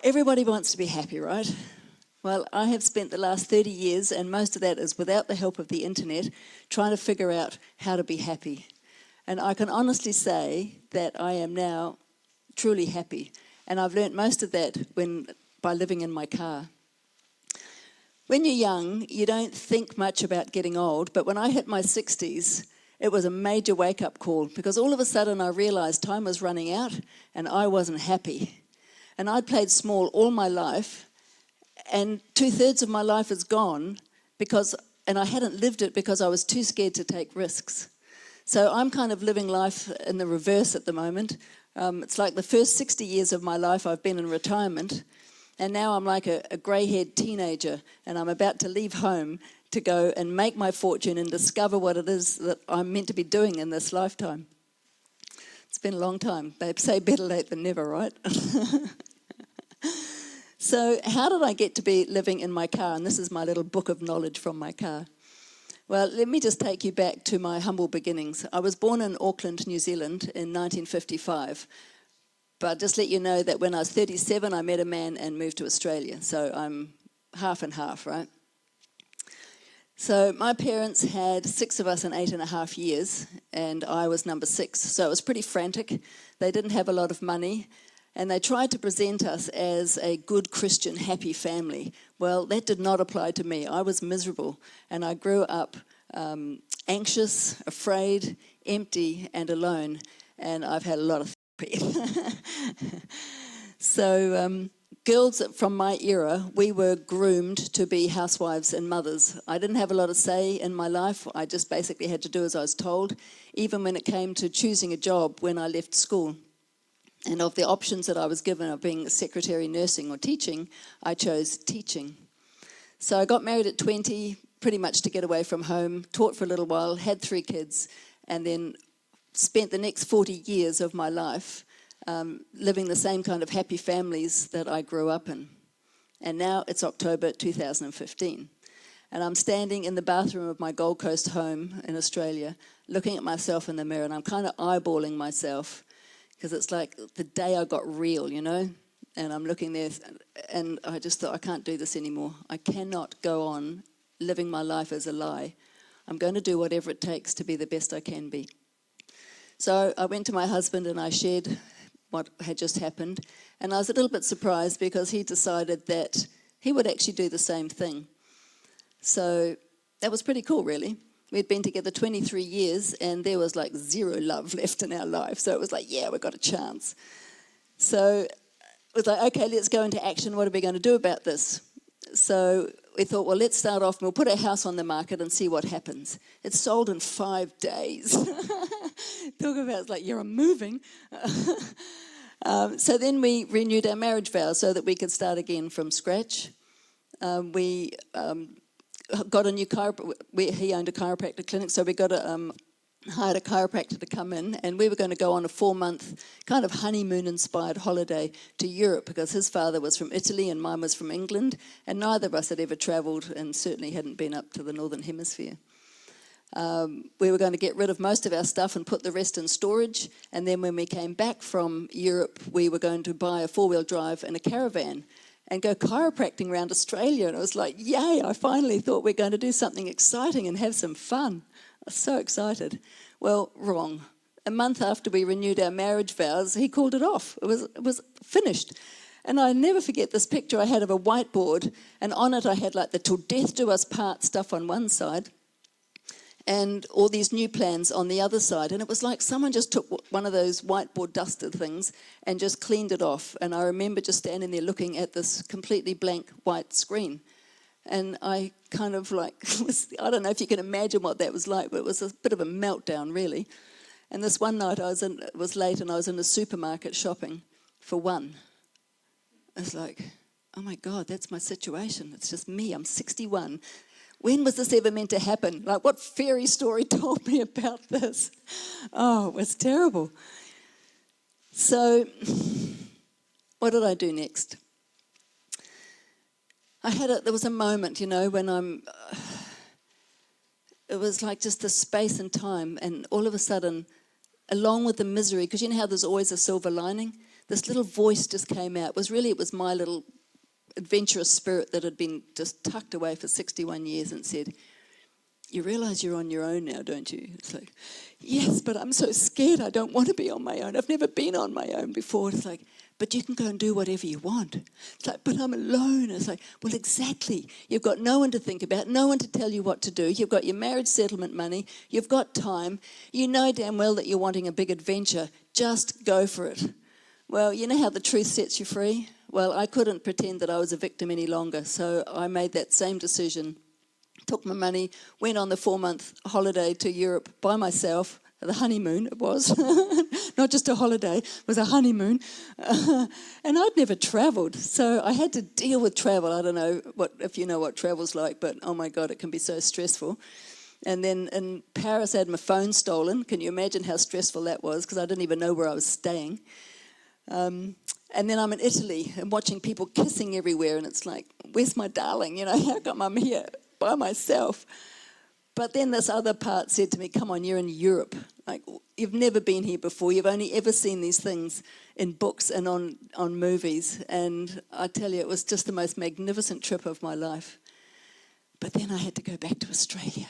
Everybody wants to be happy, right? Well, I have spent the last 30 years, and most of that is without the help of the internet, trying to figure out how to be happy. And I can honestly say that I am now truly happy. And I've learnt most of that by living in my car. When you're young, you don't think much about getting old, but when I hit my 60s, it was a major wake-up call, because all of a sudden I realised time was running out and I wasn't happy. And I'd played small all my life, and 2/3 of my life is gone and I hadn't lived it because I was too scared to take risks. So I'm kind of living life in the reverse at the moment. It's like the first 60 years of my life I've been in retirement, and now I'm like a grey-haired teenager, and I'm about to leave home to go and make my fortune and discover what it is that I'm meant to be doing in this lifetime. It's been a long time. They say better late than never, right? So how did I get to be living in my car? And this is my little book of knowledge from my car. Well, let me just take you back to my humble beginnings. I was born in Auckland, New Zealand in 1955. But just let you know that when I was 37, I met a man and moved to Australia. So I'm half and half, right? So my parents had 6 of us in 8.5 years, and I was number 6. So it was pretty frantic. They didn't have a lot of money, and they tried to present us as a good Christian, happy family. Well, that did not apply to me. I was miserable, and I grew up anxious, afraid, empty, and alone, and I've had a lot of therapy. So girls from my era, we were groomed to be housewives and mothers. I didn't have a lot of say in my life. I just basically had to do as I was told, even when it came to choosing a job when I left school. And of the options that I was given of being a secretary, nursing, or teaching, I chose teaching. So I got married at 20, pretty much to get away from home, taught for a little while, had 3 kids, and then spent the next 40 years of my life living the same kind of happy families that I grew up in. And now it's October 2015. And I'm standing in the bathroom of my Gold Coast home in Australia, looking at myself in the mirror, and I'm kind of eyeballing myself, because it's like the day I got real, you know? And I'm looking there, and I just thought, I can't do this anymore. I cannot go on living my life as a lie. I'm going to do whatever it takes to be the best I can be. So I went to my husband and I shared what had just happened, and I was a little bit surprised because he decided that he would actually do the same thing. So that was pretty cool, really. We'd been together 23 years and there was like 0 love left in our life. So it was like, yeah, we've got a chance. So it was like, okay, let's go into action. What are we going to do about this? So we thought, well, let's start off and we'll put our house on the market and see what happens. It sold in 5 days. Talk about, it's like, yeah, I'm moving. So then we renewed our marriage vows so that we could start again from scratch. We got a new chiropractor. He owned a chiropractic clinic, so we hired a chiropractor to come in, and we were going to go on a 4-month kind of honeymoon-inspired holiday to Europe, because his father was from Italy and mine was from England, and neither of us had ever travelled and certainly hadn't been up to the Northern Hemisphere. We were going to get rid of most of our stuff and put the rest in storage, and then when we came back from Europe, we were going to buy a 4-wheel drive and a caravan and go chiropracting around Australia. And it was like, yay, I finally thought we're going to do something exciting and have some fun. I was so excited. Well, wrong. A month after we renewed our marriage vows, he called it off. It was finished. And I never forget this picture I had of a whiteboard, and on it I had like the till death do us part stuff on one side and all these new plans on the other side. And it was like someone just took one of those whiteboard duster things and just cleaned it off. And I remember just standing there looking at this completely blank white screen. And I kind of like, I don't know if you can imagine what that was like, but it was a bit of a meltdown, really. And this one night it was late and I was in the supermarket shopping for one. I was like, oh my God, that's my situation. It's just me, I'm 61. When was this ever meant to happen? Like, what fairy story told me about this? Oh, it was terrible. So, what did I do next? There was a moment, you know, when it was like just the space and time, and all of a sudden, along with the misery, because you know how there's always a silver lining? this little voice just came out. It was my little adventurous spirit that had been just tucked away for 61 years and said, you realise you're on your own now, don't you? It's like, yes, but I'm so scared. I don't want to be on my own. I've never been on my own before. It's like, but you can go and do whatever you want. It's like, but I'm alone. It's like, well, exactly. You've got no one to think about, no one to tell you what to do. You've got your marriage settlement money. You've got time. You know damn well that you're wanting a big adventure. Just go for it. Well, you know how the truth sets you free? Well, I couldn't pretend that I was a victim any longer, so I made that same decision. Took my money, went on the 4-month holiday to Europe by myself. The honeymoon, it was. Not just a holiday, it was a honeymoon. And I'd never travelled, so I had to deal with travel. I don't know if you know what travel's like, but oh my God, it can be so stressful. And then in Paris, I had my phone stolen. Can you imagine how stressful that was? Because I didn't even know where I was staying. And then I'm in Italy and watching people kissing everywhere, and it's like, where's my darling? You know, how come I'm here by myself? But then this other part said to me, come on, you're in Europe. Like, you've never been here before. You've only ever seen these things in books and on movies. And I tell you, it was just the most magnificent trip of my life. But then I had to go back to Australia.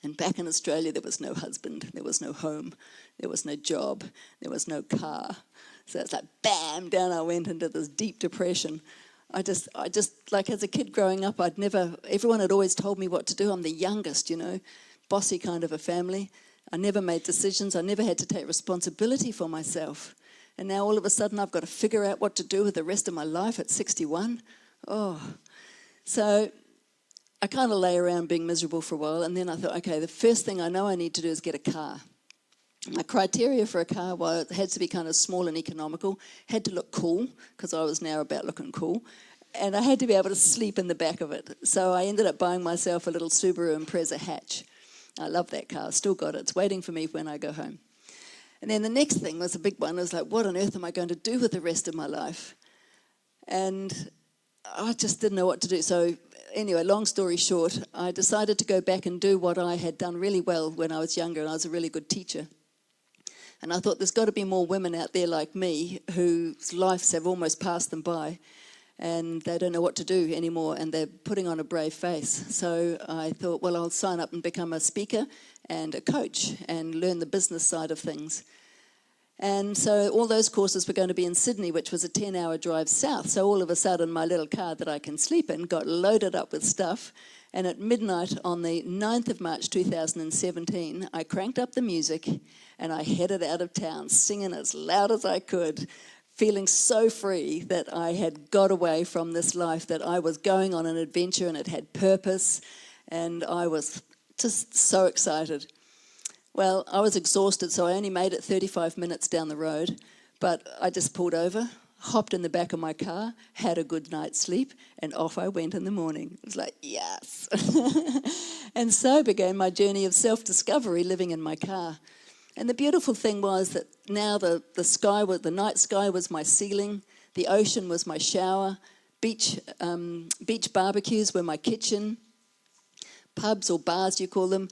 And back in Australia, there was no husband, there was no home, there was no job, there was no car. So it's like, bam, down I went into this deep depression. I just, like as a kid growing up, everyone had always told me what to do. I'm the youngest, you know, bossy kind of a family. I never made decisions. I never had to take responsibility for myself. And now all of a sudden I've got to figure out what to do with the rest of my life at 61. Oh, so I kind of lay around being miserable for a while, and then I thought, okay, the first thing I know I need to do is get a car. My criteria for a car was it had to be kind of small and economical, had to look cool, because I was now about looking cool, and I had to be able to sleep in the back of it. So I ended up buying myself a little Subaru Impreza hatch. I love that car, still got it. It's waiting for me when I go home. And then the next thing was a big one. I was like, what on earth am I going to do with the rest of my life? And I just didn't know what to do. So anyway, long story short, I decided to go back and do what I had done really well when I was younger, and I was a really good teacher. And I thought there's got to be more women out there like me whose lives have almost passed them by and they don't know what to do anymore and they're putting on a brave face. So I thought, well, I'll sign up and become a speaker and a coach and learn the business side of things. And so all those courses were going to be in Sydney, which was a 10-hour drive south. So all of a sudden, my little car that I can sleep in got loaded up with stuff. And at midnight on the 9th of March 2017, I cranked up the music and I headed out of town, singing as loud as I could, feeling so free that I had got away from this life, that I was going on an adventure and it had purpose. And I was just so excited. Well, I was exhausted, so I only made it 35 minutes down the road, but I just pulled over, hopped in the back of my car, had a good night's sleep, and off I went in the morning. It was like, yes. And so began my journey of self-discovery living in my car. And the beautiful thing was that now the night sky was my ceiling, the ocean was my shower, beach barbecues were my kitchen, pubs or bars you call them,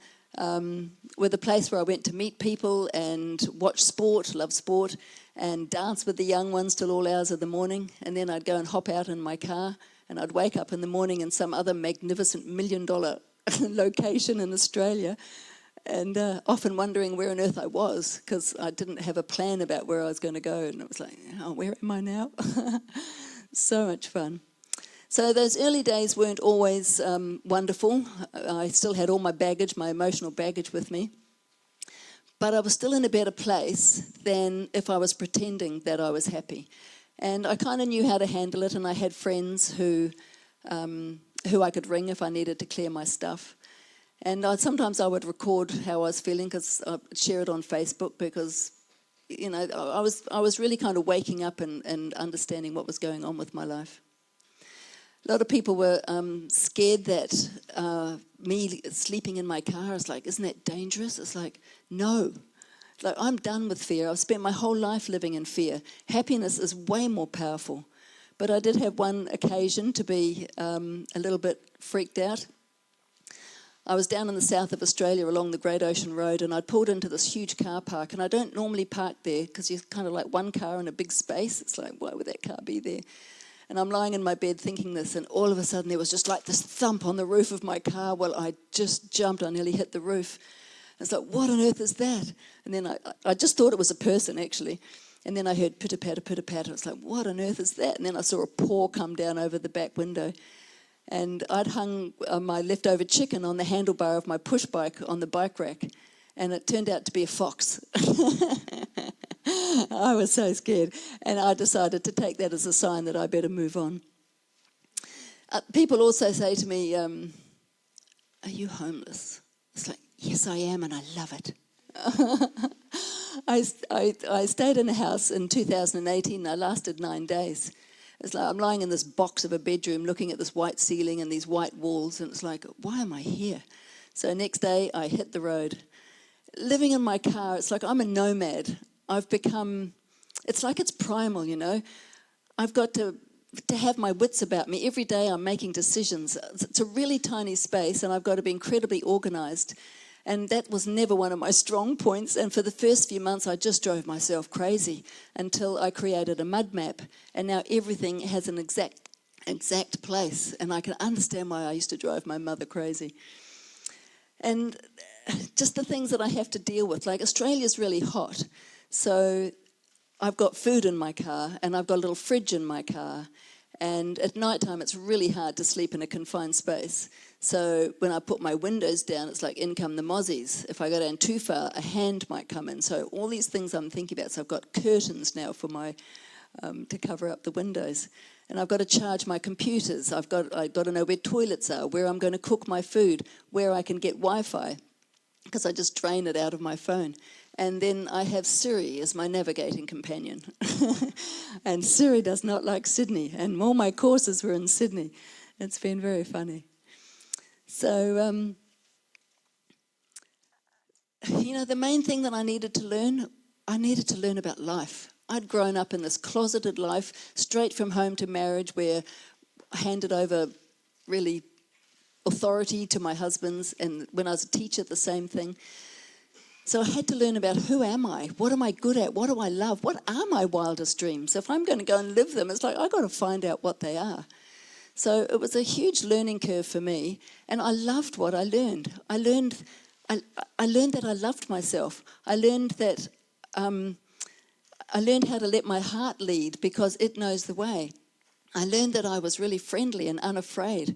were the place where I went to meet people and watch sport, love sport, and dance with the young ones till all hours of the morning. And then I'd go and hop out in my car and I'd wake up in the morning in some other magnificent $1 million location in Australia, and often wondering where on earth I was, because I didn't have a plan about where I was going to go. And it was like, oh, where am I now? So much fun. So those early days weren't always wonderful. I still had all my baggage, my emotional baggage with me. But I was still in a better place than if I was pretending that I was happy. And I kind of knew how to handle it, and I had friends who I could ring if I needed to clear my stuff. And sometimes I would record how I was feeling, because I'd share it on Facebook, because you know I was really kind of waking up and understanding what was going on with my life. A lot of people were scared that me sleeping in my car is like, isn't that dangerous? It's like, no. Like, I'm done with fear. I've spent my whole life living in fear. Happiness is way more powerful. But I did have one occasion to be a little bit freaked out. I was down in the south of Australia along the Great Ocean Road, and I'd pulled into this huge car park, and I don't normally park there because you're kind of like one car in a big space. It's like, why would that car be there? And I'm lying in my bed thinking this, and all of a sudden there was just like this thump on the roof of my car. Well, I just jumped, I nearly hit the roof. It's like, what on earth is that? And then I just thought it was a person, actually. And then I heard pitter-patter, pitter-patter. It's like, what on earth is that? And then I saw a paw come down over the back window. And I'd hung my leftover chicken on the handlebar of my push bike on the bike rack, and it turned out to be a fox. I was so scared, and I decided to take that as a sign that I better move on. People also say to me, are you homeless? It's like, yes, I am, and I love it. I stayed in a house in 2018, and I lasted 9 days. It's like I'm lying in this box of a bedroom looking at this white ceiling and these white walls, and it's like, why am I here? So next day I hit the road. Living in my car, it's like I'm a nomad. I've become, it's like it's primal, you know. I've got to have my wits about me. Every day I'm making decisions. It's a really tiny space, and I've got to be incredibly organised. And that was never one of my strong points. And for the first few months, I just drove myself crazy until I created a mud map. And now everything has an exact place. And I can understand why I used to drive my mother crazy. And just the things that I have to deal with. Like, Australia's really hot. So I've got food in my car, and I've got a little fridge in my car. And at night time, it's really hard to sleep in a confined space. So when I put my windows down, it's like, in come the mozzies. If I go down too far, a hand might come in. So all these things I'm thinking about. So I've got curtains now for my to cover up the windows. And I've got to charge my computers. I've got to know where toilets are, where I'm going to cook my food, where I can get Wi-Fi, because I just drain it out of my phone. And then I have Siri as my navigating companion. And Siri does not like Sydney. And all my courses were in Sydney. It's been very funny. So, you know, the main thing that I needed to learn about life. I'd grown up in this closeted life, straight from home to marriage, where I handed over really authority to my husbands. And when I was a teacher, the same thing. So I had to learn about, who am I? What am I good at? What do I love? What are my wildest dreams? If I'm going to go and live them, it's like I've got to find out what they are. So it was a huge learning curve for me, and I loved what I learned. I learned that I loved myself. I learned that I learned how to let my heart lead because it knows the way. I learned that I was really friendly and unafraid.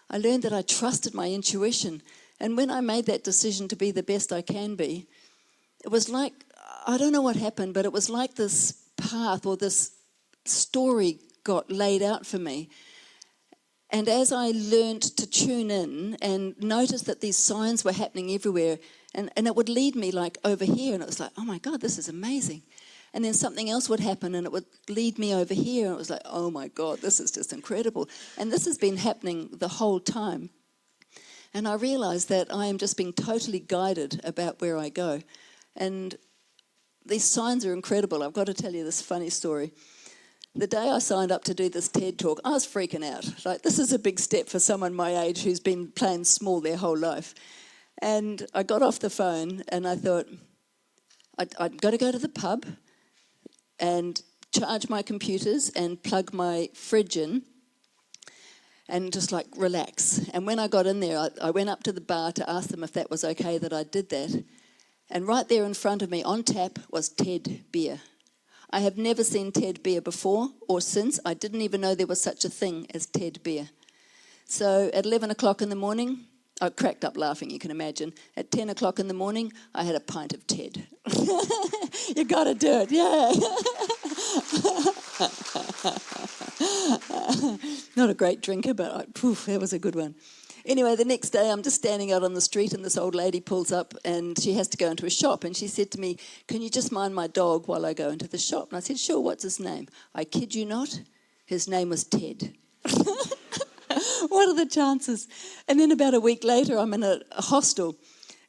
I learned that I trusted my intuition. And when I made that decision to be the best I can be, it was like, I don't know what happened, but it was like this path or this story got laid out for me. And as I learned to tune in and notice that these signs were happening everywhere, and it would lead me like over here, and it was like, oh my God, this is amazing. And then something else would happen, and it would lead me over here, and it was like, oh my God, this is just incredible. And this has been happening the whole time. And I realised that I am just being totally guided about where I go. And these signs are incredible. I've got to tell you this funny story. The day I signed up to do this TED talk, I was freaking out. Like, this is a big step for someone my age who's been playing small their whole life. And I got off the phone and I thought, I'd got to go to the pub and charge my computers and plug my fridge in and just like relax. And when I got in there, I went up to the bar to ask them if that was okay that I did that. And right there in front of me on tap was TED beer. I have never seen TED beer before or since. I didn't even know there was such a thing as TED beer. So at 11 o'clock in the morning, I cracked up laughing, you can imagine. At 10 o'clock in the morning, I had a pint of TED. You got to do it, yeah. Not a great drinker, but that was a good one. Anyway, the next day I'm just standing out on the street and this old lady pulls up and she has to go into a shop, and she said to me, can you just mind my dog while I go into the shop? And I said, sure, what's his name? I kid you not, his name was Ted. What are the chances? And then about a week later I'm in a hostel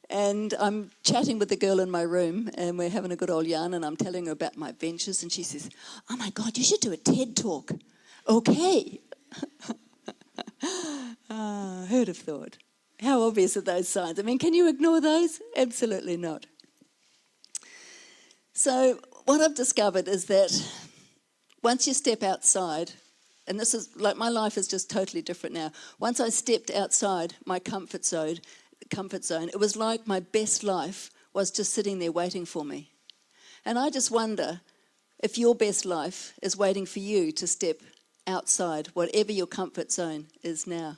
and I'm chatting with the girl in my room and we're having a good old yarn, and I'm telling her about my ventures, and she says, oh my God, you should do a TED talk. Okay. Who'd have thought? How obvious are those signs? I mean, can you ignore those? Absolutely not. So what I've discovered is that once you step outside, and this is like my life is just totally different now. Once I stepped outside my comfort zone, it was like my best life was just sitting there waiting for me. And I just wonder if your best life is waiting for you to step outside whatever your comfort zone is now.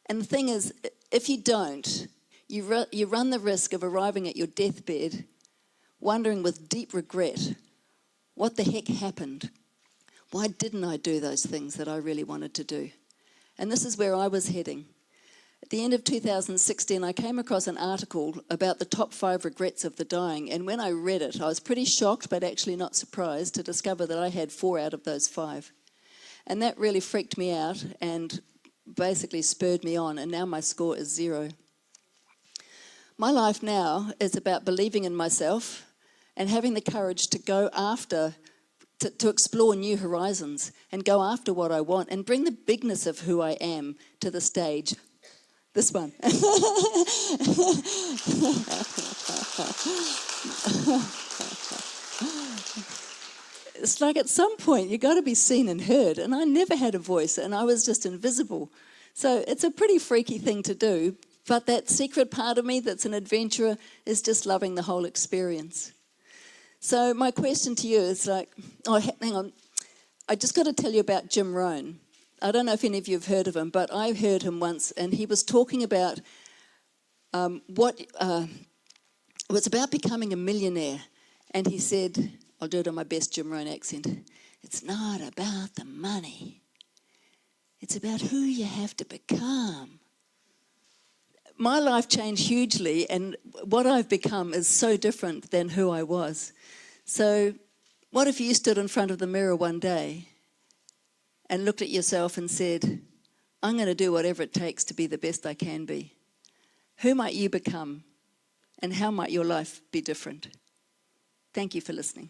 And the thing is, if you don't, you run the risk of arriving at your deathbed wondering with deep regret, what the heck happened? Why didn't I do those things that I really wanted to do? And this is where I was heading. At the end of 2016, I came across an article about the top 5 regrets of the dying, and when I read it, I was pretty shocked, but actually not surprised to discover that I had 4 out of those 5. And that really freaked me out and basically spurred me on, and now my score is 0. My life now is about believing in myself and having the courage to go after, to explore new horizons and go after what I want and bring the bigness of who I am to the stage. This one. It's like at some point you've got to be seen and heard, and I never had a voice and I was just invisible. So it's a pretty freaky thing to do, but that secret part of me that's an adventurer is just loving the whole experience. So my question to you is like, oh, hang on, I just got to tell you about Jim Rohn. I don't know if any of you have heard of him, but I heard him once, and he was talking about it was about becoming a millionaire. And he said, I'll do it on my best Jim Rohn accent, it's not about the money. It's about who you have to become. My life changed hugely, and what I've become is so different than who I was. So what if you stood in front of the mirror one day and looked at yourself and said, I'm going to do whatever it takes to be the best I can be? Who might you become, and how might your life be different? Thank you for listening.